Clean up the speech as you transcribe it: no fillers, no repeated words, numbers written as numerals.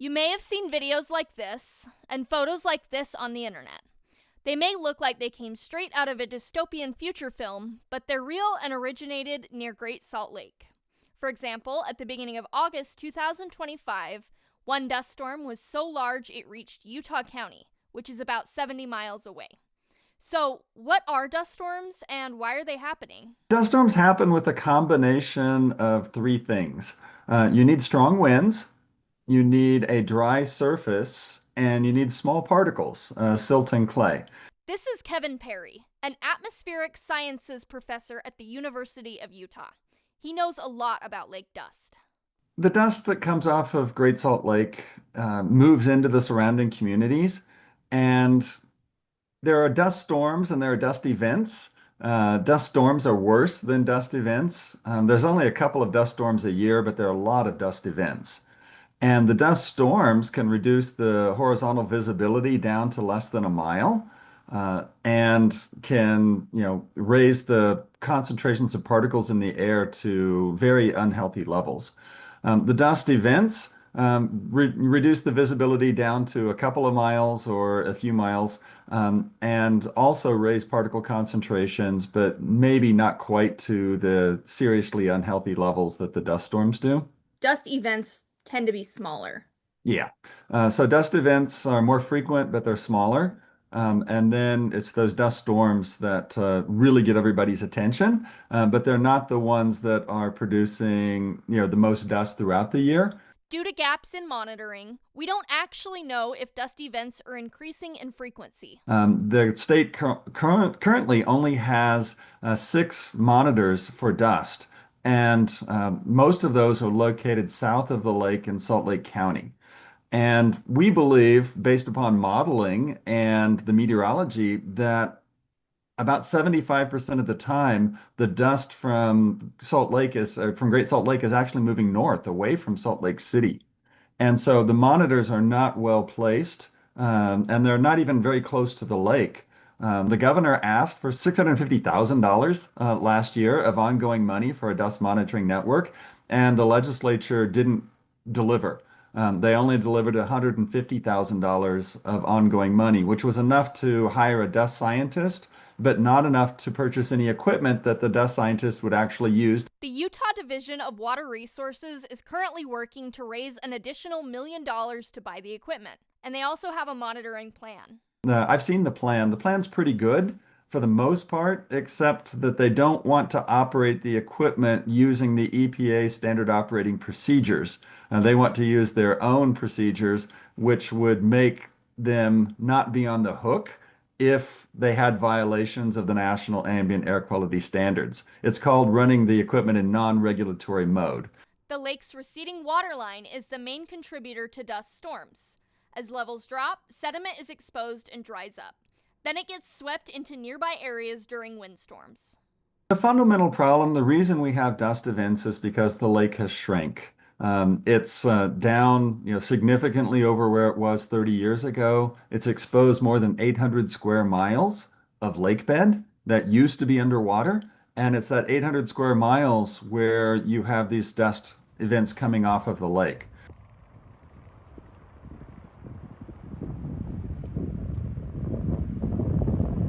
You may have seen videos like this and photos like this on the internet. They may look like they came straight out of a dystopian future film, but they're real and originated near Great Salt Lake. For example, at the beginning of August 2025, one dust storm was so large it reached Utah County, which is about 70 miles away. So, what are dust storms and why are they happening? Dust storms happen with a combination of three things. You need strong winds, you need a dry surface, and you need small particles, silt and clay. This is Kevin Perry, an atmospheric sciences professor at the University of Utah. He knows a lot about lake dust. The dust that comes off of Great Salt Lake moves into the surrounding communities, and there are dust storms and there are dust events. Dust storms are worse than dust events. There's only a couple of dust storms a year, but there are a lot of dust events. And the dust storms can reduce the horizontal visibility down to less than a mile, and can, raise the concentrations of particles in the air to very unhealthy levels. The dust events reduce the visibility down to a couple of miles or a few miles, and also raise particle concentrations, but maybe not quite to the seriously unhealthy levels that the dust storms do. Dust events tend to be smaller. Yeah. So dust events are more frequent, but they're smaller. And then it's those dust storms that really get everybody's attention, but they're not the ones that are producing, the most dust throughout the year. Due to gaps in monitoring, we don't actually know if dust events are increasing in frequency. The state currently only has 6 monitors for dust, and most of those are located south of the lake in Salt Lake County. And we believe, based upon modeling and the meteorology, that about 75% of the time, the dust from Great Salt Lake is actually moving north away from Salt Lake City. And so the monitors are not well placed, and they're not even very close to the lake. The governor asked for $650,000 last year of ongoing money for a dust monitoring network, and the legislature didn't deliver. They only delivered $150,000 of ongoing money, which was enough to hire a dust scientist, but not enough to purchase any equipment that the dust scientist would actually use. The Utah Division of Water Resources is currently working to raise an additional $1 million to buy the equipment, and they also have a monitoring plan. I've seen the plan. The plan's pretty good for the most part, except that they don't want to operate the equipment using the EPA standard operating procedures. They want to use their own procedures, which would make them not be on the hook if they had violations of the National Ambient Air Quality Standards. It's called running the equipment in non-regulatory mode. The lake's receding waterline is the main contributor to dust storms. As levels drop, sediment is exposed and dries up. Then it gets swept into nearby areas during windstorms. The fundamental problem, the reason we have dust events is because the lake has shrank. It's down, significantly over where it was 30 years ago. It's exposed more than 800 square miles of lake bed that used to be underwater. And it's that 800 square miles where you have these dust events coming off of the lake.